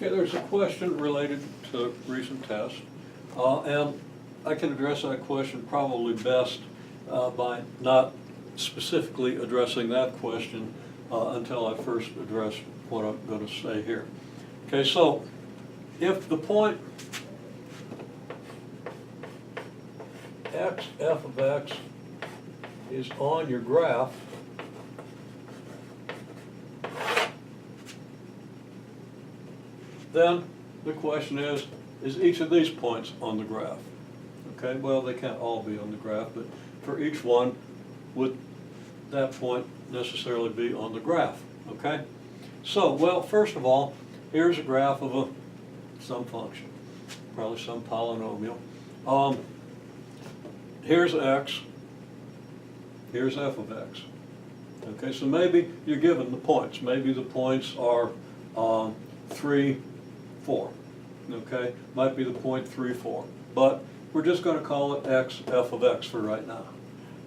Okay, there's a question related to recent tests, and I can address that question probably best by not specifically addressing that question until I first address what I'm going to say here. Okay, so if the point x f of x is on your graph, then the question is each of these points on the graph? Okay, well, they can't all be on the graph, but for each one, would that point necessarily be on the graph? Okay, so, well, first of all, here's a graph of some function, probably some polynomial. Here's x, here's f of x. Okay, so maybe you're given the points. Maybe the points are 3, 4. Okay, might be the point 3, 4. But we're just going to call it x, f of x for right now.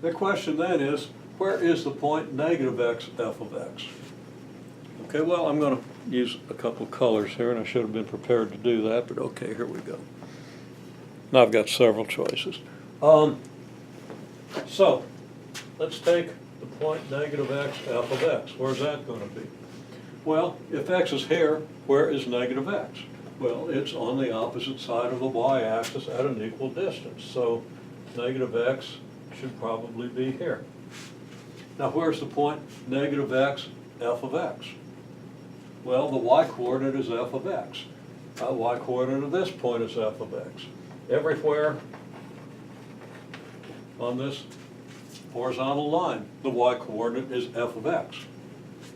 The question then is, where is the point negative x, f of x? Okay, well, I'm going to use a couple colors here, and I should have been prepared to do that, but okay, here we go. Now I've got several choices. So, let's take the point negative x, f of x. Where's that going to be? Well, if x is here, where is negative x? Well, it's on the opposite side of the y-axis at an equal distance. So negative x should probably be here. Now where's the point negative x, f of x? Well, the y-coordinate is f of x. Y-coordinate of this point is f of x. Everywhere on this horizontal line, the y-coordinate is f of x.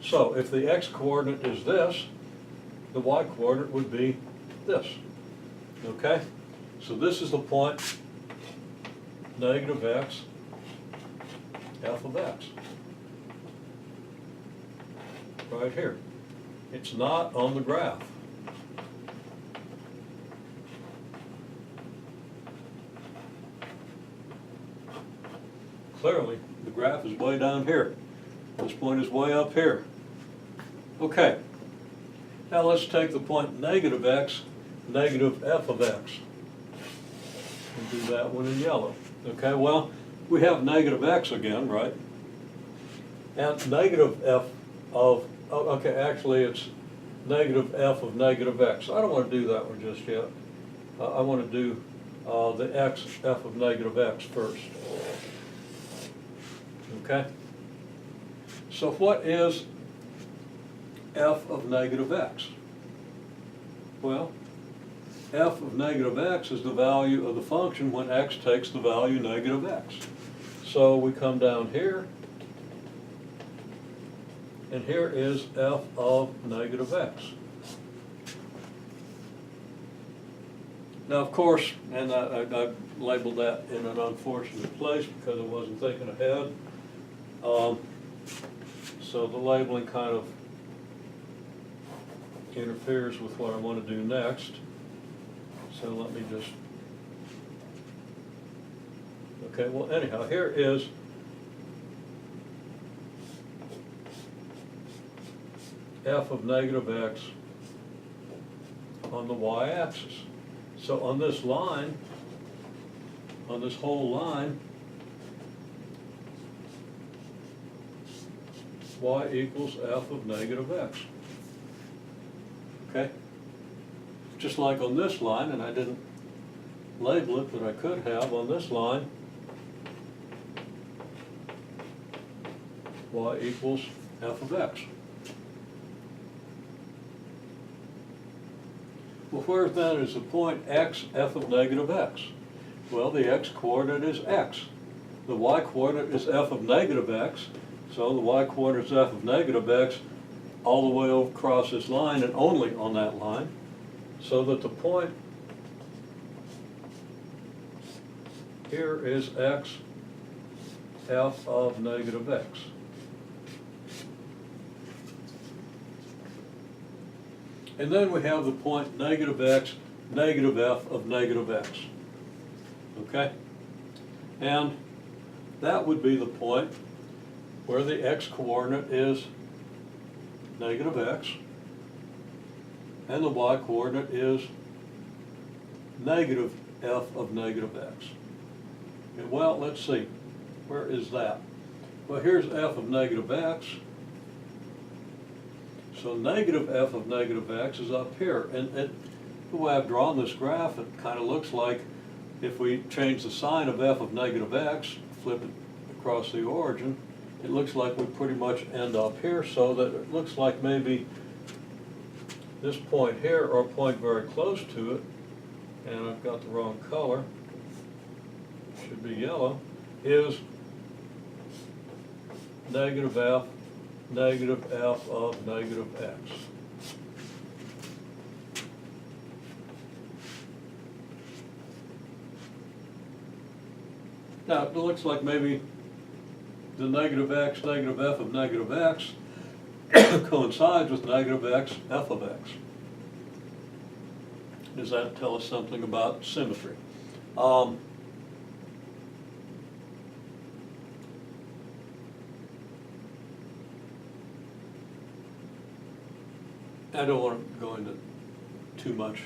So if the x-coordinate is this, the y-coordinate would be this. Okay? So this is the point negative x, f of x. Right here. It's not on the graph. Clearly, the graph is way down here. This point is way up here. Okay. Now let's take the point negative x, negative f of x. And do that one in yellow. Okay, well, we have negative x again, right? And negative f of, okay, actually it's negative f of negative x. I don't want to do that one just yet. I want to do the x, f of negative x first. Okay? So what is f of negative x? Well, f of negative x is the value of the function when x takes the value negative x. So we come down here, and here is f of negative x. Now, of course, and I labeled that in an unfortunate place because I wasn't thinking ahead. So the labeling kind of interferes with what I want to do next. So let me just, okay, well anyhow, here is f of negative x on the y-axis. So on this line, on this whole line, y equals f of negative x. Okay? Just like on this line, and I didn't label it, but I could have on this line, y equals f of x. Well, where then is the point x, f of negative x? Well, the x-coordinate is x. The y-coordinate is f of negative x, so the y-coordinate is f of negative x all the way over across this line and only on that line, so that the point here is x, f of negative x. And then we have the point negative x, negative f of negative x. Okay? And that would be the point where the x-coordinate is negative x, and the y-coordinate is negative f of negative x. Okay, well, let's see. Where is that? Well, here's f of negative x. So negative f of negative x is up here. And the way I've drawn this graph, it kind of looks like if we change the sign of f of negative x, flip it across the origin, it looks like we pretty much end up here, so that it looks like maybe this point here, or a point very close to it, and I've got the wrong color, should be yellow, is negative f of negative x. Now, it looks like maybe the negative x, negative f of negative x coincides with negative x, f of x. Does that tell us something about symmetry? I don't want to go into too much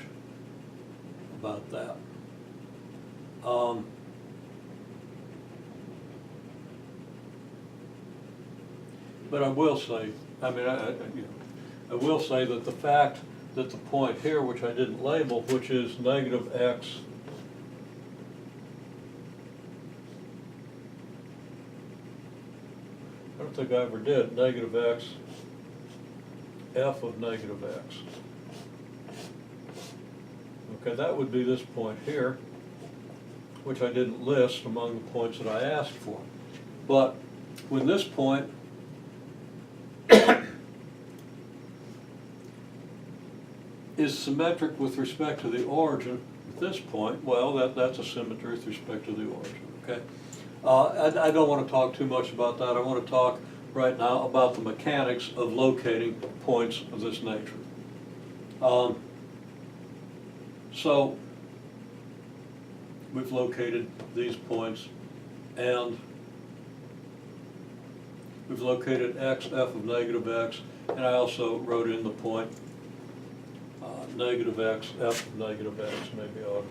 about that. But I will say, I will say that the fact that the point here, which I didn't label, which is negative x I don't think I ever did, negative x f of negative x. Okay, that would be this point here, which I didn't list among the points that I asked for. But when this point is symmetric with respect to the origin at this point, well, that's a symmetry with respect to the origin, okay? I don't want to talk too much about that. I want to talk right now about the mechanics of locating points of this nature. So we've located these points, and we've located x, f of negative x, and I also wrote in the point negative x, f of negative x. Maybe I ought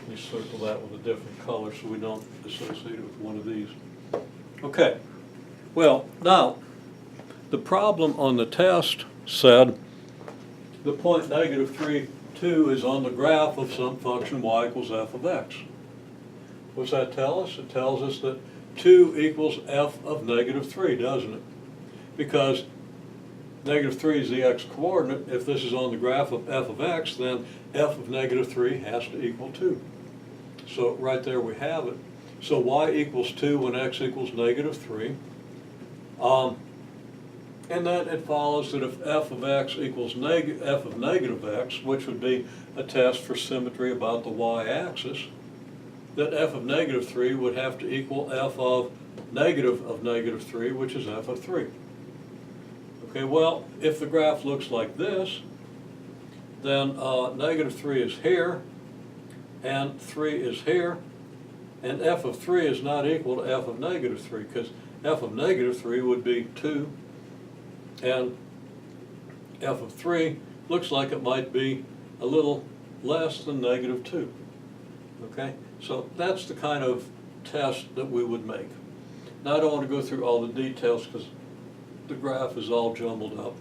to circle that with a different color so we don't associate it with one of these. Okay, well, now, the problem on the test said the point negative 3, 2 is on the graph of some function y equals f of x. What's that tell us? It tells us that 2 equals f of negative 3, doesn't it? Because negative 3 is the x-coordinate. If this is on the graph of f of x, then f of negative 3 has to equal 2. So right there we have it. So y equals 2 when x equals negative 3. And then it follows that if f of x equals f of negative x, which would be a test for symmetry about the y-axis, that f of negative 3 would have to equal f of negative 3, which is f of 3. Okay, well, if the graph looks like this, then negative 3 is here, and 3 is here, and f of 3 is not equal to f of negative 3, because f of negative 3 would be 2, and f of 3 looks like it might be a little less than negative 2. Okay, so that's the kind of test that we would make. Now, I don't want to go through all the details because the graph is all jumbled up,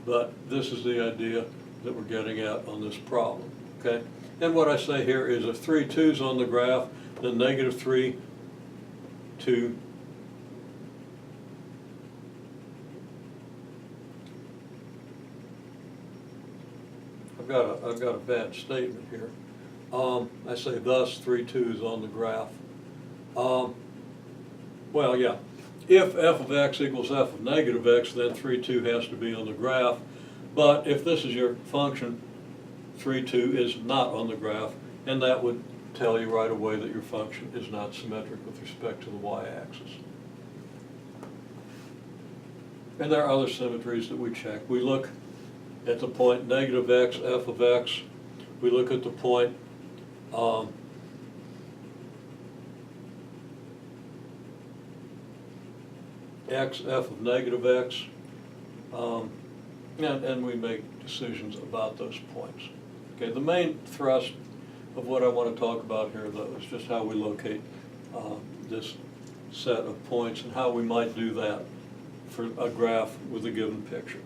but this is the idea that we're getting at on this problem, okay? And what I say here is if 3, 2's on the graph, then negative 3, 2, I've got a bad statement here. I say thus 3, 2's on the graph. Well, yeah. If f of x equals f of negative x, then 3, 2 has to be on the graph. But if this is your function, 3, 2 is not on the graph, and that would tell you right away that your function is not symmetric with respect to the y-axis. And there are other symmetries that we check. We look at the point negative x, f of x. We look at the point x, f of negative x. And we make decisions about those points. Okay, the main thrust of what I want to talk about here, though, is just how we locate this set of points and how we might do that for a graph with a given picture.